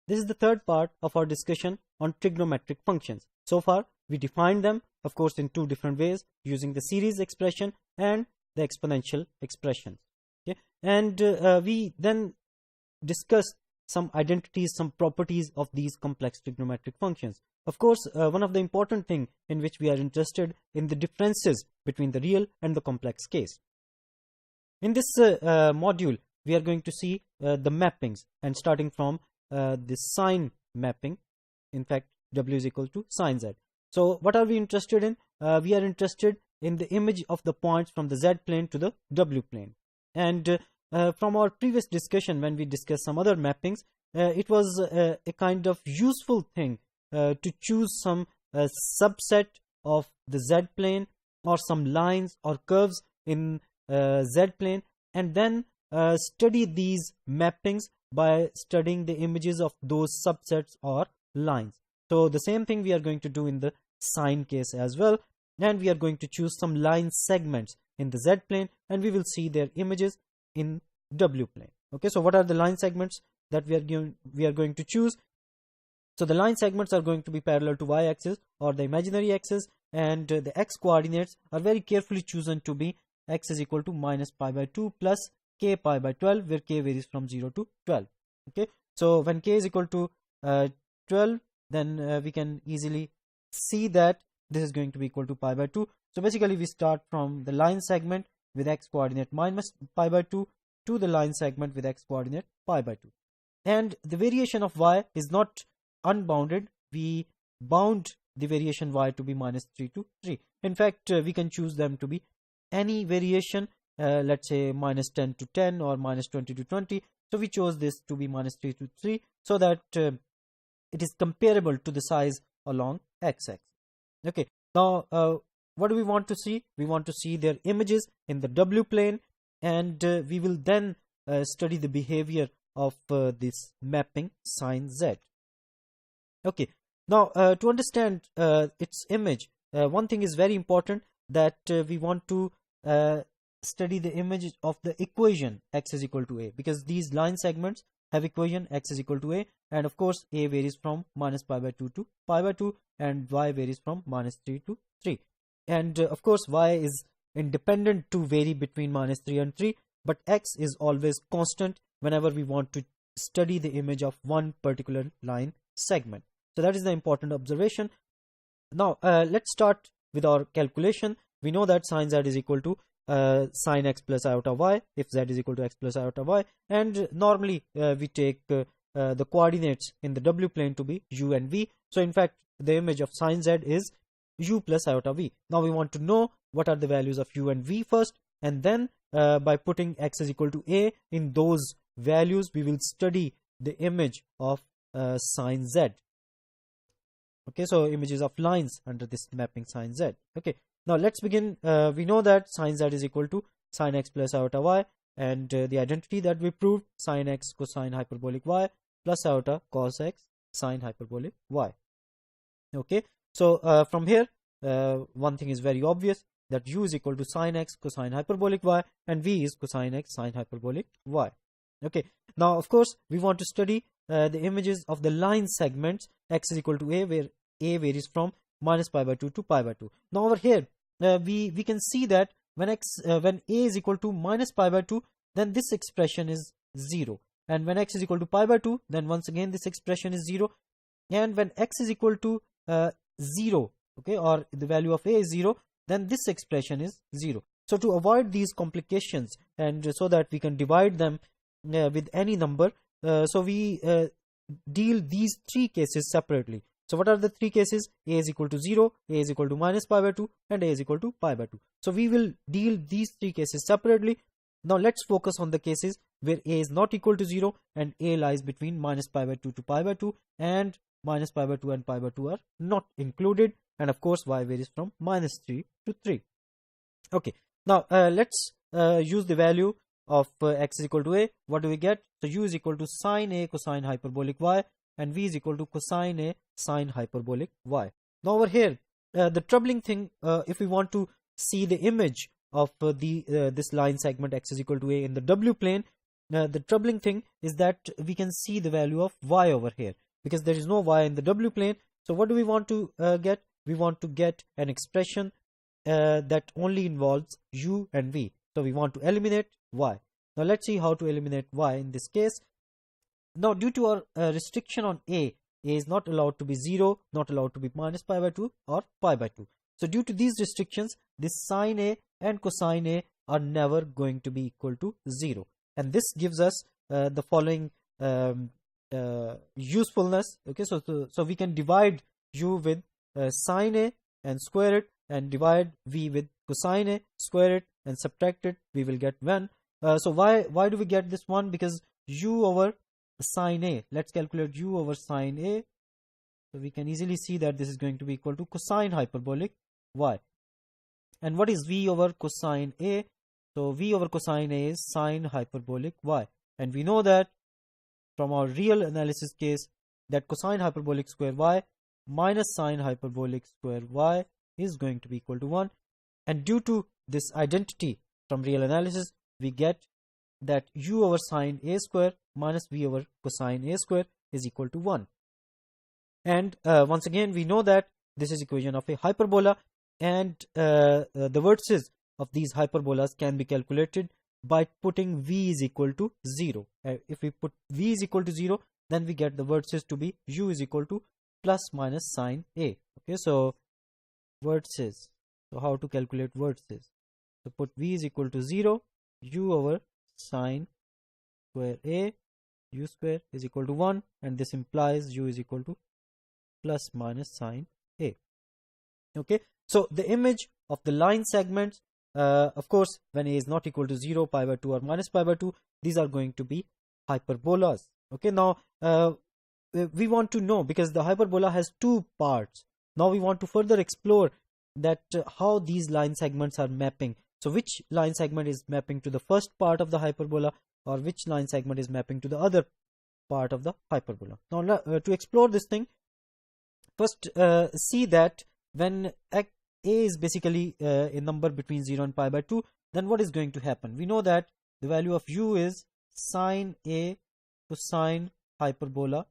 this is the third part of our discussion on trigonometric functions. So far, we defined them, of course, in two different ways, using the series expression and the exponential expression. Okay? And we then discussed some identities, some properties of these complex trigonometric functions. Of course, one of the important things in which we are interested in the differences between the real and the complex case. In this module, we are going to see the mappings, and starting from the sine mapping. In fact, W is equal to sine Z. So what are we interested in? We are interested in the image of the points from the Z plane to the W plane. And from our previous discussion, when we discussed some other mappings, it was a kind of useful thing to choose some subset of the Z plane or some lines or curves in Z plane, and then study these mappings by studying the images of those subsets or lines. So the same thing we are going to do in the sine case as well, and we are going to choose some line segments in the Z plane, and we will see their images in W plane. Okay, so what are the line segments that we are going to choose? So the line segments are going to be parallel to y-axis or the imaginary axis, and the x coordinates are very carefully chosen to be x is equal to minus pi by 2 plus k pi by 12, where k varies from 0 to 12. Okay, so when k is equal to 12, then we can easily see that this is going to be equal to pi by 2. So basically we start from the line segment with x coordinate minus pi by 2 to the line segment with x coordinate pi by 2. And the variation of y is not unbounded. We bound the variation y to be minus 3 to 3. In fact, we can choose them to be any variation, let's say minus 10 to 10 or minus 20 to 20. So we chose this to be minus 3 to 3 so that it is comparable to the size along x-axis. Okay, now what do we want to see? We want to see their images in the W plane, and we will then study the behavior of this mapping sine Z. Okay, now to understand its image, one thing is very important, that we want to study the image of the equation x is equal to a, because these line segments have equation x is equal to a, and of course a varies from minus pi by 2 to pi by 2, and y varies from minus 3 to 3. And of course y is independent to vary between minus 3 and 3, but x is always constant whenever we want to study the image of one particular line segment. So that is the important observation. Now let's start with our calculation. We know that sine z is equal to sine x plus iota y if z is equal to x plus iota y, and normally we take the coordinates in the W plane to be u and v. So in fact the image of sine z is u plus iota v. Now we want to know what are the values of u and v first, and then by putting x is equal to a in those values, we will study the image of sine z. Okay, so images of lines under this mapping sine z. Okay, now let's begin. We know that sine z is equal to sine x plus iota y, and the identity that we proved, sine x cosine hyperbolic y plus iota cos x sine hyperbolic y. Okay, so from here one thing is very obvious, that u is equal to sine x cosine hyperbolic y and v is cosine x sine hyperbolic y. Okay, now of course we want to study the images of the line segments x is equal to a, where a varies from minus pi by 2 to pi by 2. Now over here we can see that when a is equal to minus pi by 2, then this expression is 0, and when x is equal to pi by 2, then once again this expression is 0, and when x is equal to 0, okay, or the value of a is 0, then this expression is 0. So to avoid these complications, and so that we can divide them with any number, so we deal these three cases separately. So what are the three cases? A is equal to 0, a is equal to minus pi by 2, and a is equal to pi by 2. So we will deal these three cases separately. Now let's focus on the cases where a is not equal to 0 and a lies between minus pi by 2 to pi by 2, and minus pi by 2 and pi by 2 are not included, and of course y varies from minus 3 to 3. Okay, now let's use the value of x is equal to a. What do we get? So u is equal to sine a cosine hyperbolic y, and v is equal to cosine a sine hyperbolic y. Now over here the troubling thing, if we want to see the image of this line segment x is equal to a in the W plane, the troubling thing is that we can see the value of y over here because there is no y in the w plane. So what do we want to get? We want to get an expression that only involves u and v. So we want to eliminate y. Now let's see how to eliminate y in this case. Now due to our restriction on a is not allowed to be 0, not allowed to be minus pi by 2 or pi by 2. So due to these restrictions, this sine a and cosine a are never going to be equal to 0. And this gives us the following usefulness. Okay, so we can divide u with sine a and square it, and divide v with cosine a, square it, and subtract it. We will get 1. So why do we get this 1? Because u over sine a, let's calculate u over sine a. So we can easily see that this is going to be equal to cosine hyperbolic y. And what is v over cosine a? So v over cosine a is sine hyperbolic y. And we know that from our real analysis case that cosine hyperbolic square y minus sine hyperbolic square y is going to be equal to 1. And due to this identity from real analysis, we get that u over sine a square minus v over cosine a square is equal to 1. And once again, we know that this is equation of a hyperbola, and the vertices of these hyperbolas can be calculated by putting v is equal to 0. If we put v is equal to 0, then we get the vertices to be u is equal to plus minus sine a. Okay, so vertices. So how to calculate vertices? So put v is equal to 0, u over sine square a, u square is equal to 1, and this implies u is equal to plus minus sine a. Okay, so the image of the line segments, of course, when a is not equal to 0, pi by 2 or minus pi by 2, these are going to be hyperbolas. Okay, now we want to know, because the hyperbola has two parts. Now we want to further explore that how these line segments are mapping. So which line segment is mapping to the first part of the hyperbola, or which line segment is mapping to the other part of the hyperbola. Now to explore this thing, first see that when a is basically a number between 0 and pi by 2, then what is going to happen? We know that the value of u is sine a cosine hyperbola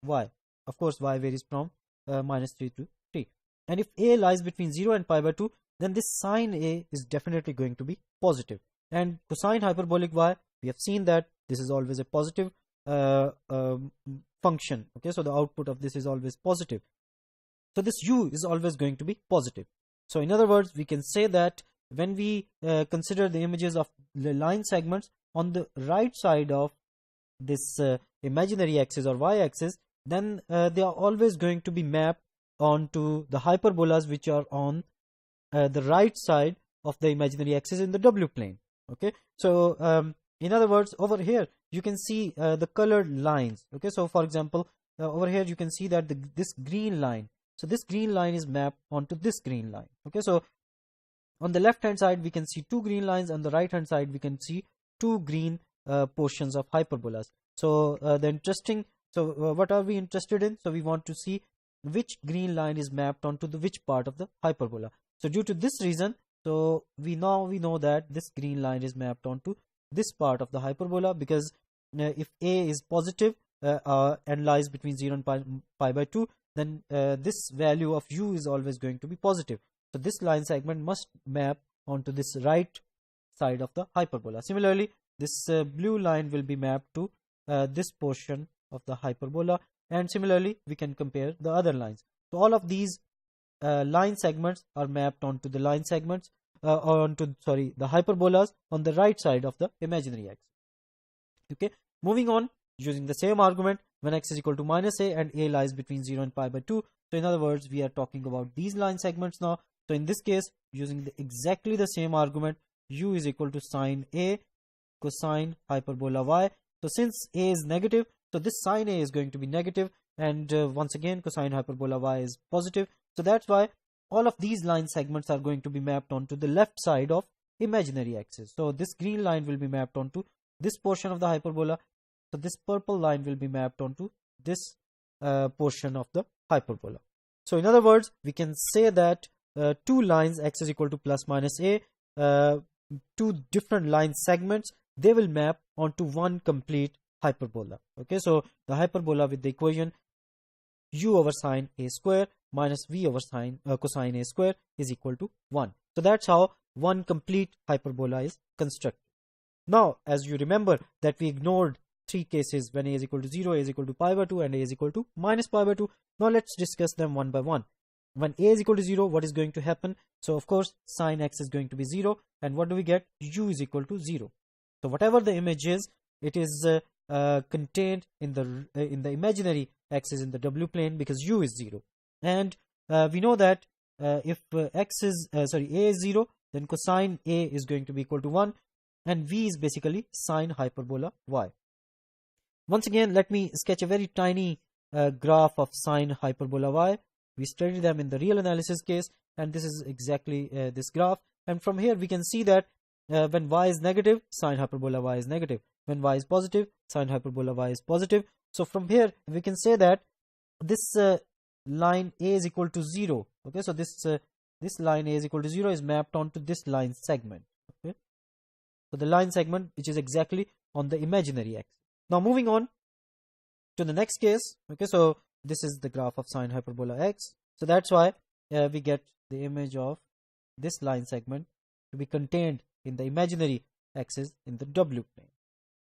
y. Of course, y varies from minus 3 to 3. And if a lies between 0 and pi by 2, then this sine a is definitely going to be positive. And cosine hyperbolic y, we have seen that this is always a positive function. Okay, so the output of this is always positive. So this u is always going to be positive. So in other words, we can say that when we consider the images of the line segments on the right side of this imaginary axis or y-axis, then they are always going to be mapped onto the hyperbolas which are on the right side of the imaginary axis in the w plane. Okay, so in other words, over here you can see the colored lines. Okay, so for example, over here you can see that this green line, so this green line is mapped onto this green line. Okay, so on the left hand side we can see two green lines, on the right hand side we can see two green portions of hyperbolas. So what are we interested in? So we want to see which green line is mapped onto which part of the hyperbola. So due to this reason, so we know that this green line is mapped onto this part of the hyperbola, because if a is positive and lies between 0 and pi by 2, then this value of u is always going to be positive. So this line segment must map onto this right side of the hyperbola. Similarly, this blue line will be mapped to this portion of the hyperbola, and similarly we can compare the other lines. So all of these line segments are mapped onto the line segments the hyperbolas on the right side of the imaginary axis. Okay, moving on, using the same argument, when x is equal to minus a and a lies between 0 and pi by 2. So in other words, we are talking about these line segments now. So in this case, using exactly the same argument, u is equal to sine a cosine hyperbola y. So since a is negative, so this sine a is going to be negative, and once again cosine hyperbola y is positive. So that's why all of these line segments are going to be mapped onto the left side of imaginary axis. So this green line will be mapped onto this portion of the hyperbola. So this purple line will be mapped onto this portion of the hyperbola. So in other words, we can say that two lines x is equal to plus minus a, two different line segments they will map onto one complete hyperbola. Okay, so the hyperbola with the equation u over sine a square minus v over sine cosine a square is equal to 1. So that's how one complete hyperbola is constructed. Now, as you remember that we ignored three cases when a is equal to 0, a is equal to pi by 2, and a is equal to minus pi by 2. Now let's discuss them one by one. When a is equal to 0, what is going to happen? So of course sine x is going to be 0, and what do we get? U is equal to 0. So whatever the image is, it is contained in the imaginary axis in the w plane, because u is 0. And we know that if a is 0, then cosine a is going to be equal to 1, and v is basically sine hyperbola y. Once again, let me sketch a very tiny graph of sine hyperbola y. We studied them in the real analysis case, and this is exactly this graph. And from here we can see that when y is negative, sine hyperbola y is negative. When y is positive, sine hyperbola y is positive. So from here we can say that this line a is equal to 0. Okay, so this line a is equal to 0 is mapped onto this line segment. Okay, so the line segment which is exactly on the imaginary axis. Now moving on to the next case. Okay, so this is the graph of sine hyperbola x. So that's why we get the image of this line segment to be contained in the imaginary axis in the w plane.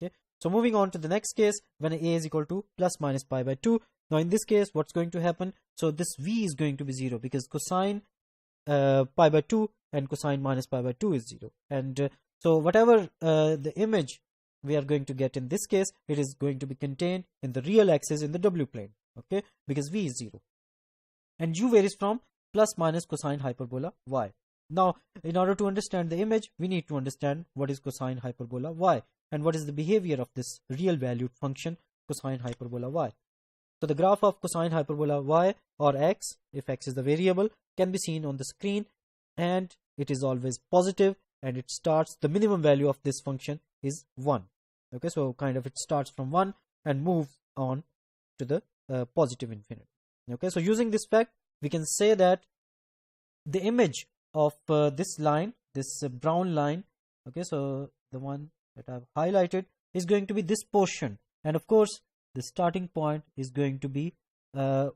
Okay, so moving on to the next case, when a is equal to plus minus pi by 2. Now in this case, what's going to happen? So this v is going to be 0, because cosine pi by 2 and cosine minus pi by 2 is 0. And so whatever the image we are going to get in this case, it is going to be contained in the real axis in the w plane. Okay, because v is 0, and u varies from plus minus cosine hyperbola y. Now in order to understand the image, we need to understand what is cosine hyperbola y and what is the behavior of this real valued function cosine hyperbola y. So the graph of cosine hyperbola y, or x, if x is the variable, can be seen on the screen, and it is always positive, and it starts, the minimum value of this function is 1. Okay, so kind of it starts from 1 and moves on to the positive infinity. Okay, so using this fact, we can say that the image of this line, this brown line, okay, so the one that I've highlighted, is going to be this portion, and of course the starting point is going to be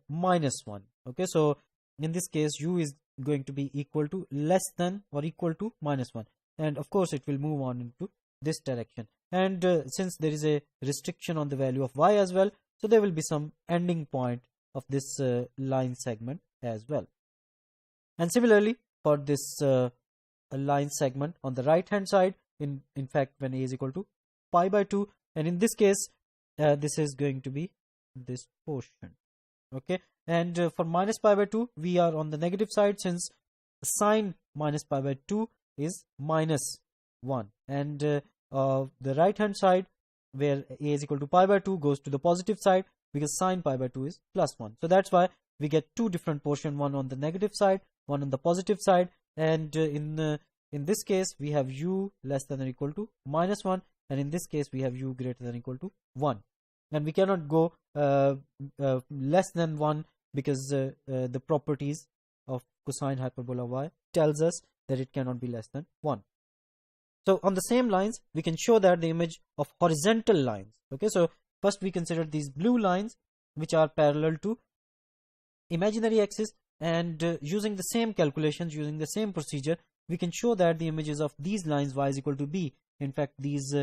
minus 1. Okay, so in this case u is going to be equal to less than or equal to minus 1, and of course it will move on into this direction. And since there is a restriction on the value of y as well, so there will be some ending point of this line segment as well. And similarly for this line segment on the right hand side, in fact when a is equal to pi by 2, and in this case this is going to be this portion. Okay, and for minus pi by 2 we are on the negative side, since sine minus pi by 2 is minus 1, and the right hand side where a is equal to pi by 2 goes to the positive side, because sine pi by 2 is plus 1. So that's why we get two different portions, one on the negative side, one on the positive side. And in this case we have u less than or equal to minus 1, and in this case we have u greater than or equal to 1, and we cannot go less than 1, because the properties of cosine hyperbola y tells us that it cannot be less than 1. So on the same lines we can show that the image of horizontal lines. Okay, so first we consider these blue lines which are parallel to imaginary axis, and using the same calculations, using the same procedure, we can show that the images of these lines y is equal to b. In fact, these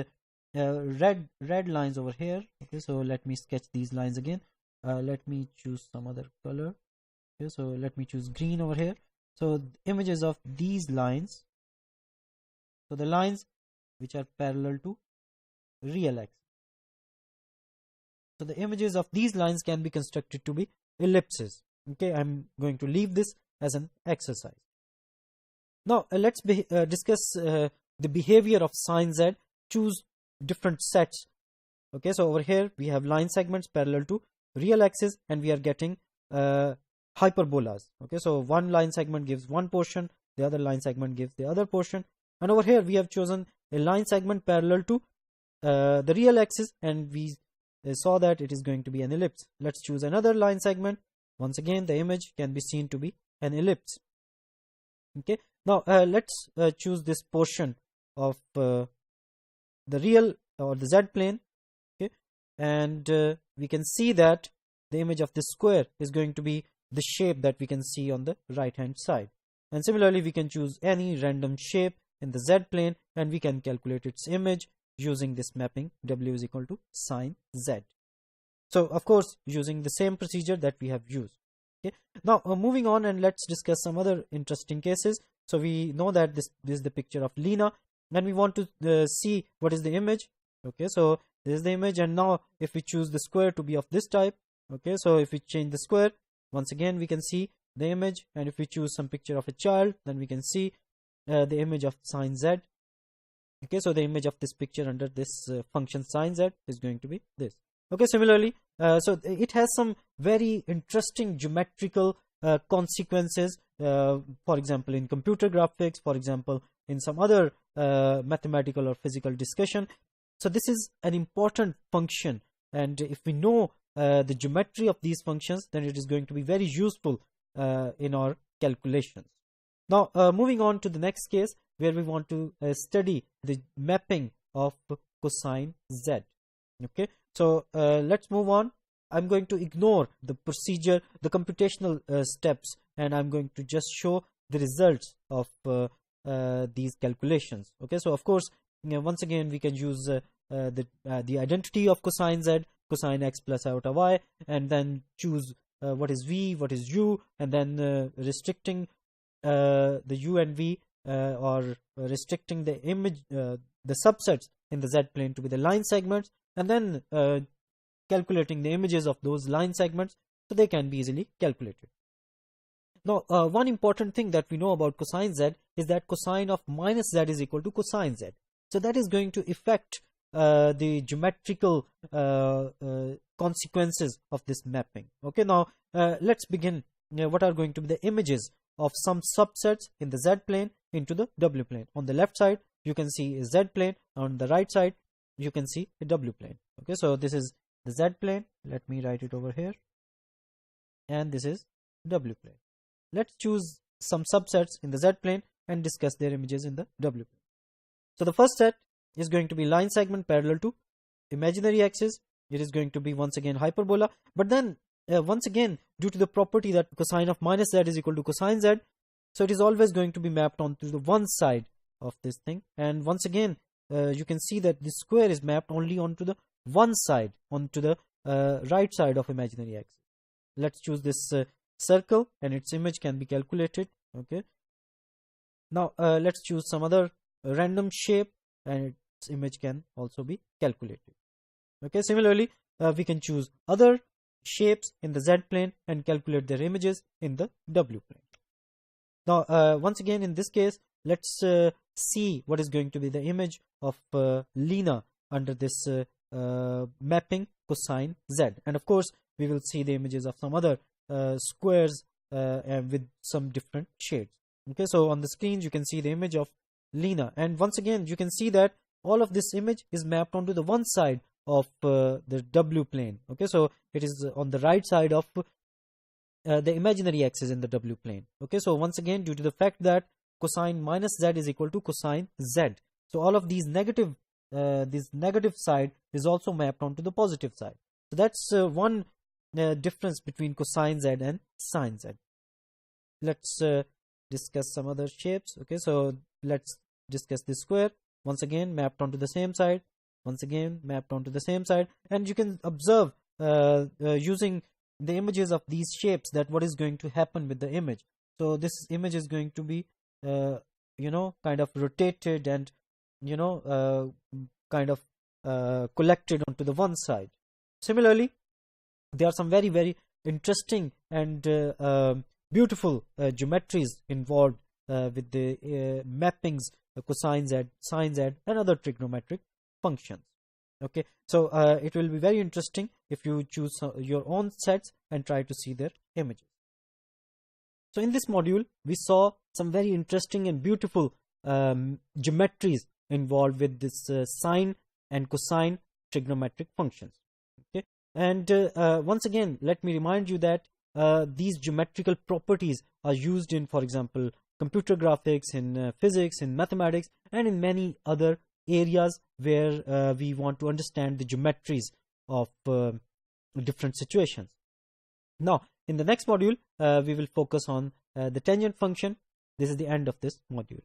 red lines over here. Okay, so let me sketch these lines again. Let me choose some other color. Okay, so let me choose green over here. So the images of these lines, so the lines which are parallel to real axis, so the images of these lines can be constructed to be ellipses. Okay, I'm going to leave this as an exercise. Now let's discuss the behavior of sine z. Choose different sets. Okay, so over here we have line segments parallel to real axis, and we are getting hyperbolas. Okay, so one line segment gives one portion, the other line segment gives the other portion, and over here we have chosen a line segment parallel to the real axis, and we saw that it is going to be an ellipse. Let's choose another line segment. Once again the image can be seen to be an ellipse. Okay, now let's choose this portion of the real or the z plane. Okay, and we can see that the image of this square is going to be the shape that we can see on the right hand side. And similarly, we can choose any random shape in the z plane and we can calculate its image using this mapping w is equal to sine z. So of course, using the same procedure that we have used. Okay, now moving on, and let's discuss some other interesting cases. So we know that this is the picture of Lena, and we want to see what is the image. Okay, so this is the image, and now if we choose the square to be of this type, okay, so if we change the square, once again we can see the image, and if we choose some picture of a child, then we can see the image of sine z. Okay, so the image of this picture under this function sine z is going to be this. Okay, similarly, so it has some very interesting geometrical consequences, for example in computer graphics, for example in some other mathematical or physical discussion. So this is an important function, and if we know the geometry of these functions, then it is going to be very useful in our calculations. Now moving on to the next case, where we want to study the mapping of cosine z. Okay, so let's move on. I'm going to ignore the procedure, the computational steps, and I'm going to just show the results of these calculations. Okay, so of course, once again we can use the identity of cosine z, cosine x plus iota y, and then choose what is v, what is u, and then restricting the u and v, or restricting the image, the subsets in the z plane to be the line segments, and then calculating the images of those line segments so they can be easily calculated. Now one important thing that we know about cosine z is that cosine of minus z is equal to cosine z. So that is going to affect the geometrical consequences of this mapping. Okay, now let's begin. What are going to be the images of some subsets in the z plane into the w plane? On the left side you can see a z plane, on the right side you can see a w plane. Okay, so this is the z plane, let me write it over here, and this is w plane. Let's choose some subsets in the z plane and discuss their images in the w plane. So the first set is going to be line segment parallel to imaginary axis. It is going to be once again hyperbola, but then once again, due to the property that cosine of minus z is equal to cosine z, so it is always going to be mapped onto the one side of this thing. And once again you can see that this square is mapped only onto the one side, onto the right side of imaginary axis. Let's choose this circle, and its image can be calculated. Okay, now let's choose some other random shape, and its image can also be calculated. Okay, similarly we can choose other shapes in the z plane and calculate their images in the w plane. Now once again in this case, let's see what is going to be the image of Lena under this mapping cosine z, and of course we will see the images of some other squares with some different shades. Okay, so on the screen you can see the image of Lena, and once again you can see that all of this image is mapped onto the one side of the w plane. Okay, so it is on the right side of the imaginary axis in the w plane. Okay, so once again, due to the fact that cosine minus z is equal to cosine z, so all of these negative this negative side is also mapped onto the positive side. So that's one difference between cosine z and sine z. Let's discuss some other shapes. Okay, so let's discuss this square. Once again mapped onto the same side, once again mapped onto the same side, and you can observe using the images of these shapes that what is going to happen with the image. So this image is going to be kind of rotated and kind of collected onto the one side. Similarly, there are some very, very interesting and beautiful geometries involved with the mappings cosine z, sine z, and other trigonometric functions. Okay, so it will be very interesting if you choose your own sets and try to see their images. So in this module we saw some very interesting and beautiful geometries involved with this sine and cosine trigonometric functions. Okay, and once again let me remind you that these geometrical properties are used in, for example, computer graphics, in physics, in mathematics, and in many other areas where we want to understand the geometries of different situations. Now, in the next module, we will focus on the tangent function. This is the end of this module.